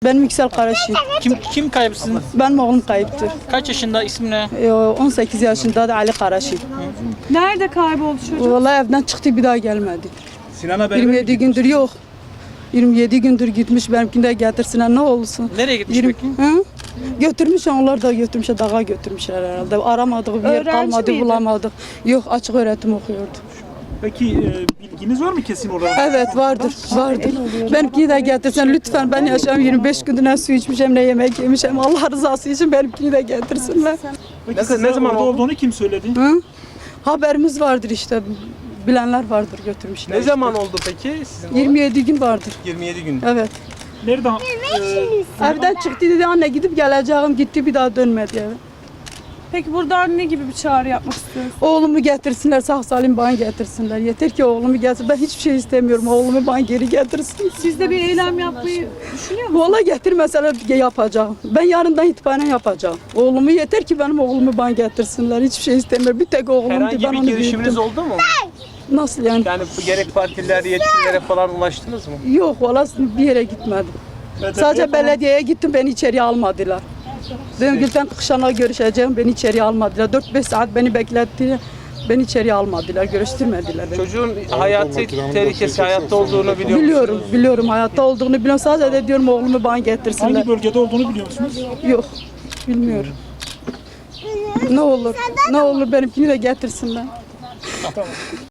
Ben Yüksel Karaşi. Kim kaybısın? Benim oğlum kayıptır. Kaç yaşında? İsmi ne? 18 yaşında da Ali Karaşi. Nerede kayboldu çocuk? Vallahi evden çıktı bir daha gelmedi. Sinan haber 27 gündür yok. 27 gündür gitmiş benimkini de getirsinler ne olsun. Nereye gitmiş 20 peki? Hı? Götürmüş onlar da götürmüşler dağa götürmüşler herhalde. Aramadık bir yer Öğrenci kalmadı miydi? bulamadık. Yok açık öğretim okuyordu. Peki bilginiz var mı kesin orada? Evet vardır vardır. Benimkini de getirsen lütfen ben yaşam 25 gündür ne su içmişim ne yemek yemişim. Allah rızası için benimkini de getirsinler. Peki ne zaman orada olduğunu kim söyledi? Hı? Haberimiz vardır işte. Bilenler vardır götürmüşler. Ne işte. zaman oldu peki sizin oğlan? 27 gün vardır. 27 gün. Evet. Nereden? Evden çıktı dedi anne gidip geleceğim gitti bir daha dönmedi eve. Peki buradan ne gibi bir çağrı yapmak istiyorsun? Oğlumu getirsinler sağ salim bana getirsinler. Yeter ki oğlumu getirsin. Ben hiçbir şey istemiyorum. Oğlumu bana geri getirsin. Siz de bir eylem yapmayı düşünüyor musunuz? Valla getirmeseler yapacağım. Ben yarından itibaren yapacağım. Oğlumu yeter ki benim oğlumu bana getirsinler. Hiçbir şey istemiyorum. Bir tek oğlum Herhangi ben bir onu girişiminiz büyüttüm. oldu mu? Nasıl yani? Yani gerek partiler, yetkililere falan ulaştınız mı? Yok valla bir yere gitmedim. Sadece belediyeye gittim beni içeriye almadılar. Dedim Gülten Kışan'la görüşeceğim beni içeriye almadılar. 4-5 saat beni bekletti. Beni içeriye almadılar, görüştürmediler beni. Çocuğun hayati tehlikesi, hayatta olduğunu biliyor Biliyorum, musunuz? biliyorum hayatta olduğunu biliyorum. Sadece de diyorum oğlumu bana getirsinler. Hangi bölgede olduğunu biliyor musunuz? Yok, bilmiyorum. Ne olur benimkini de getirsinler.